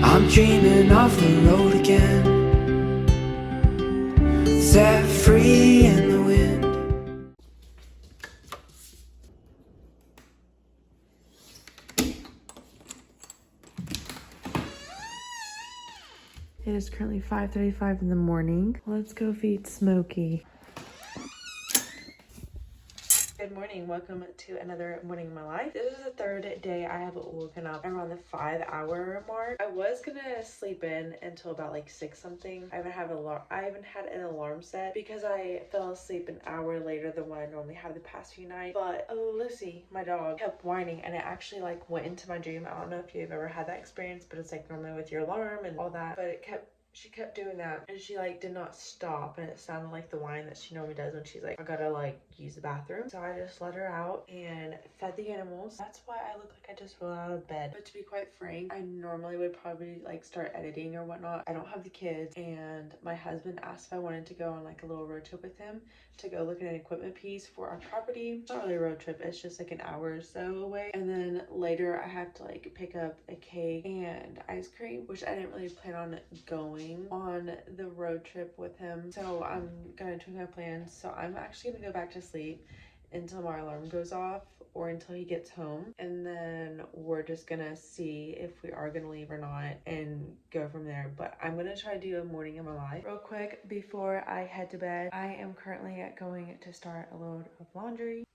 I'm dreaming of the road again, set free in the wind. It is currently 5:35 in the morning. Let's go feed Smokey. Good morning, welcome to another morning in my life. This is the third day I have woken up around the 5-hour mark. I was gonna sleep in until about like 6 something. I haven't had an alarm set because I fell asleep an hour later than what I normally have the past few nights. But Lucy, my dog, kept whining and it actually like went into my dream. I don't know if you've ever had that experience, but it's like normally with your alarm and all that, but she kept doing that and she like did not stop, and it sounded like the whine that she normally does when she's like, I gotta like use the bathroom. So I just let her out and fed the animals. That's why I look like I just rolled out of bed. But to be quite frank, I normally would probably like start editing or whatnot. I don't have the kids, and my husband asked if I wanted to go on like a little road trip with him to go look at an equipment piece for our property. It's not really a road trip, it's just like an hour or so away. And then later I have to like pick up a cake and ice cream, which I didn't really plan on going on the road trip with him. So I'm gonna change my plans. So I'm actually gonna go back to sleep until my alarm goes off or until he gets home, and then we're just gonna see if we are gonna leave or not and go from there. But I'm gonna try to do a morning in my life real quick before I head to bed. I am currently going to start a load of laundry.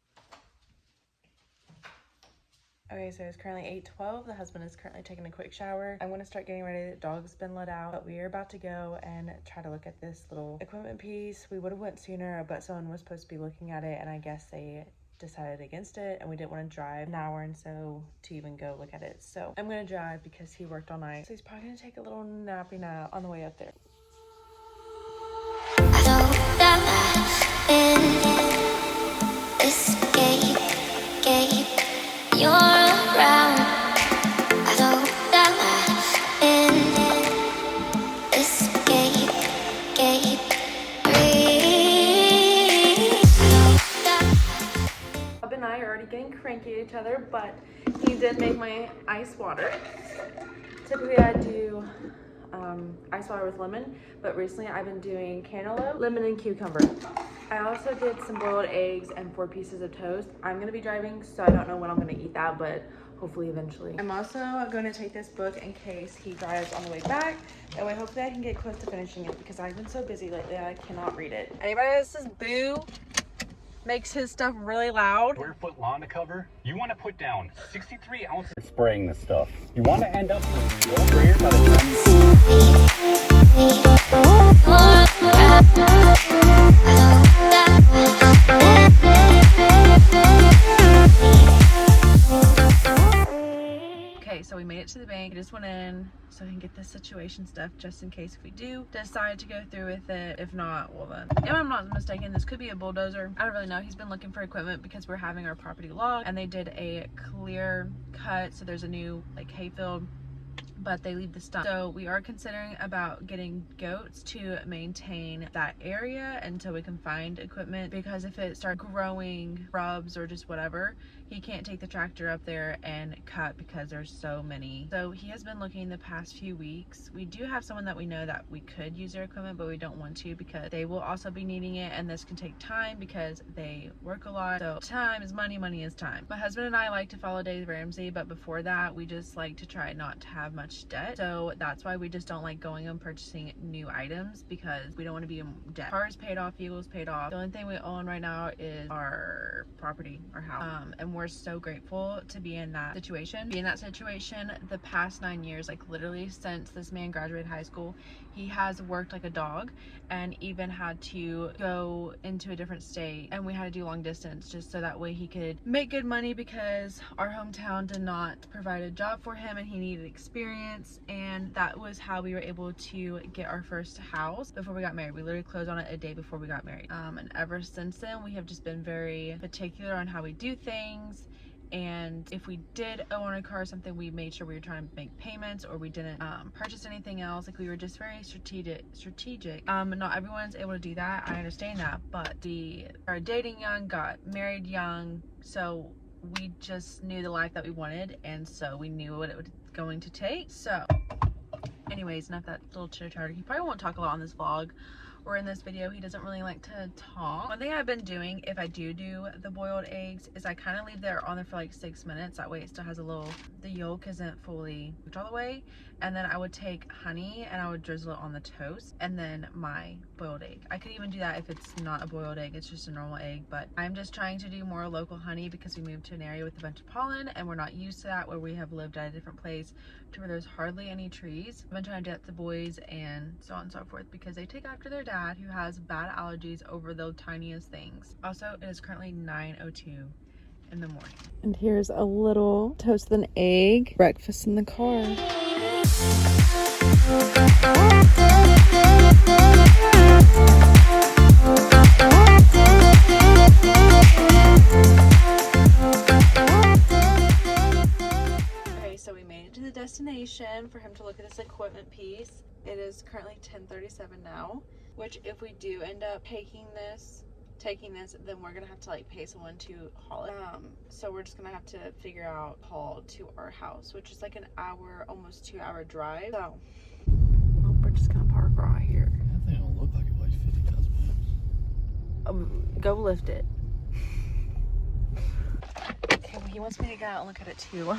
Okay, so it's currently 8:12. The husband is currently taking a quick shower. I'm gonna start getting ready. The dog's been let out, but we are about to go and try to look at this little equipment piece. We would have went sooner, but someone was supposed to be looking at it, and I guess they decided against it, and we didn't want to drive an hour and so to even go look at it. So I'm gonna drive because he worked all night. So he's probably gonna take a little nappy nap on the way up there. Bob and I are already getting cranky at each other, but he did make my ice water. Typically I do ice water with lemon, but recently I've been doing cantaloupe, lemon, and cucumber. I also did some boiled eggs and 4 pieces of toast. I'm gonna be driving, so I don't know when I'm gonna eat that, but hopefully eventually. I'm also gonna take this book in case he drives on the way back. That way hopefully I can get close to finishing it because I've been so busy lately I cannot read it. Anybody that says boo makes his stuff really loud. Square-foot lawn to cover. You want to put down 63 ounces spraying this stuff. You want to end up with no sprayer by the time Okay, so we made it to the bank. I just went in so we can get this situation stuff just in case if we do decide to go through with it. If not, well then. If I'm not mistaken, this could be a bulldozer. I don't really know. He's been looking for equipment because we're having our property logged and they did a clear cut. So there's a new like hayfield, but they leave the stump. So we are considering about getting goats to maintain that area until we can find equipment, because if it starts growing shrubs or just whatever, he can't take the tractor up there and cut because there's so many. So he has been looking the past few weeks. We do have someone that we know that we could use their equipment, but we don't want to because they will also be needing it, and this can take time because they work a lot. So time is money, money is time. My husband and I like to follow Dave Ramsey, but before that we just like to try not to have much debt. So that's why we just don't like going and purchasing new items, because we don't want to be in debt. Car is paid off, vehicles paid off. The only thing we own right now is our property, our house, and we're so grateful to be in that situation. The past 9 years, like literally since this man graduated high school, he has worked like a dog and even had to go into a different state, and we had to do long distance just so that way he could make good money, because our hometown did not provide a job for him and he needed experience. And that was how we were able to get our first house before we got married. We literally closed on it a day before we got married, and ever since then we have just been very particular on how we do things. And if we did own a car or something, we made sure we were trying to make payments, or we didn't purchase anything else. Like we were just very strategic. Not everyone's able to do that, I understand that, but we are dating young, got married young, so we just knew the life that we wanted, and so we knew what it was going to take. So Anyways, enough that little chitter chatter. He probably won't talk a lot on this vlog or in this video. He doesn't really like to talk. One thing I've been doing if I do the boiled eggs is I kind of leave there on there for like 6 minutes. That way it still has a little, the yolk isn't fully cooked all the way. And then I would take honey and I would drizzle it on the toast and then my boiled egg. I could even do that if it's not a boiled egg, it's just a normal egg. But I'm just trying to do more local honey because we moved to an area with a bunch of pollen and we're not used to that, where we have lived at a different place to where there's hardly any trees. I've been trying to get the boys and so on and so forth because they take after their dad, who has bad allergies over the tiniest things. Also, it is currently 9:02 in the morning. And here's a little toast with an egg breakfast in the car. Okay, so we made it to the destination for him to look at this equipment piece. It is currently 10:37 now, which if we do end up taking this, then we're gonna have to like pay someone to haul it. So we're just gonna have to figure out haul to our house, which is like an hour, almost 2 hour drive. So we're just gonna park right here. That thing don't look like it weighs 50,000 pounds. Go lift it. Okay, well, he wants me to go out and look at it too.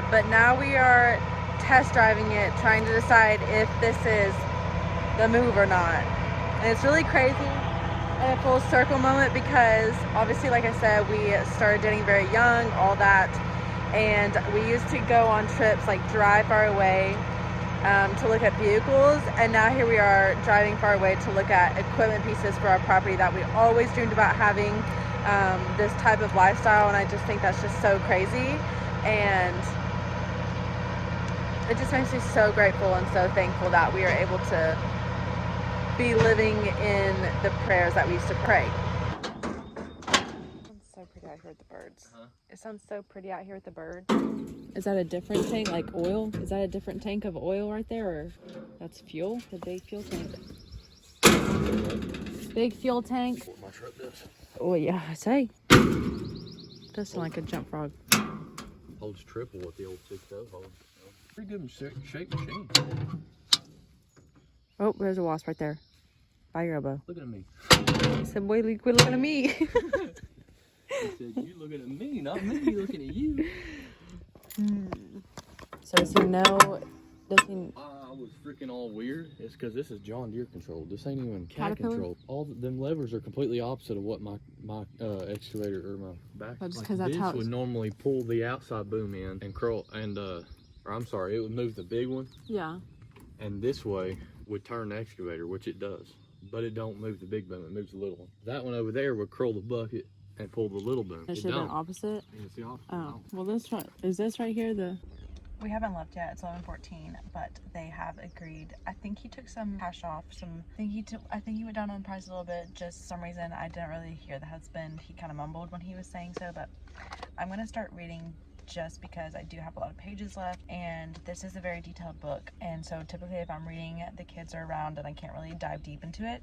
But now we are test driving it, trying to decide if this is the move or not. And it's really crazy and a full circle moment because obviously, like I said, we started dating very young, all that, and we used to go on trips, like drive far away to look at vehicles, and now here we are driving far away to look at equipment pieces for our property that we always dreamed about having, this type of lifestyle. And I just think that's just so crazy, and it just makes me so grateful and so thankful that we are able to be living in the prayers that we used to pray. It sounds so pretty out here with the birds. It sounds so pretty out here with the birds. Is that a different tank, like oil? Is that a different tank of oil right there, or that's fuel? The big fuel tank. Big fuel tank. What my truck does. Oh yeah, I say. Does sound like a jump frog. Holds triple what the old 6.0 holds. Pretty good shape machine. Oh, there's a wasp right there. By your elbow. Looking at me. He said, boy, quit looking at me. He said, you looking at me, not me looking at you. So does he know? Does he? I was freaking all weird. It's because this is John Deere controlled. This ain't even cat controlled. All them levers are completely opposite of what my excavator or my back. That's like because that's this how would normally pull the outside boom in and curl and or I'm sorry, it would move the big one. Yeah. And this way would turn the excavator, which it does. But it don't move the big boom, it moves the little one. That one over there would curl the bucket and pull the little boom. It should have been opposite? Yeah, it's the opposite. Oh, well this one, is this right here the... We haven't left yet, it's 11:14, but they have agreed. I think he took some cash off, I think he went down on price a little bit, just for some reason. I didn't really hear the husband, he kind of mumbled when he was saying so, but I'm gonna start reading just because I do have a lot of pages left, and this is a very detailed book, and so typically if I'm reading, the kids are around and I can't really dive deep into it.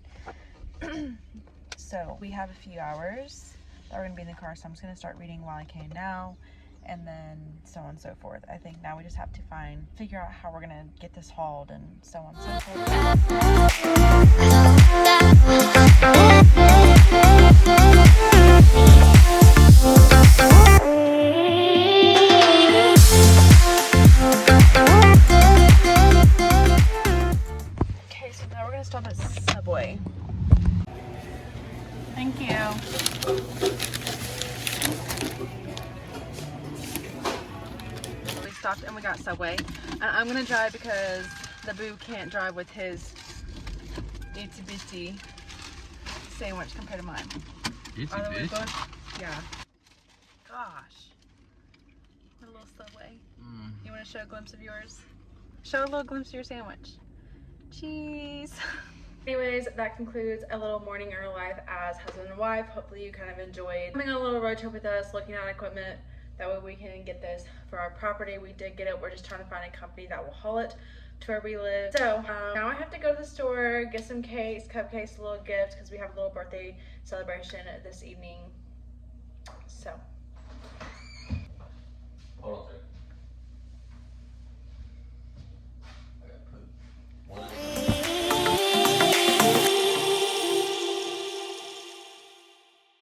So we have a few hours that we're gonna be in the car, so I'm just gonna start reading while I can now, and then so on and so forth. I think now we just have to figure out how we're gonna get this hauled and so on and so forth. Okay, so now we're gonna stop at Subway. Thank you. stopped and we got Subway. And I'm gonna drive because the boo can't drive with his itsy bitsy sandwich compared to mine. Itsy bitch. Yeah. Gosh. A little Subway. You want to show a glimpse of yours? Show a little glimpse of your sandwich. Cheese. Anyways, that concludes a little morning in our life as husband and wife. Hopefully you kind of enjoyed coming on a little road trip with us, looking at equipment. That way we can get this for our property. We did get it. We're just trying to find a company that will haul it to where we live. So now I have to go to the store, get some cakes, cupcakes, a little gift, because we have a little birthday celebration this evening. So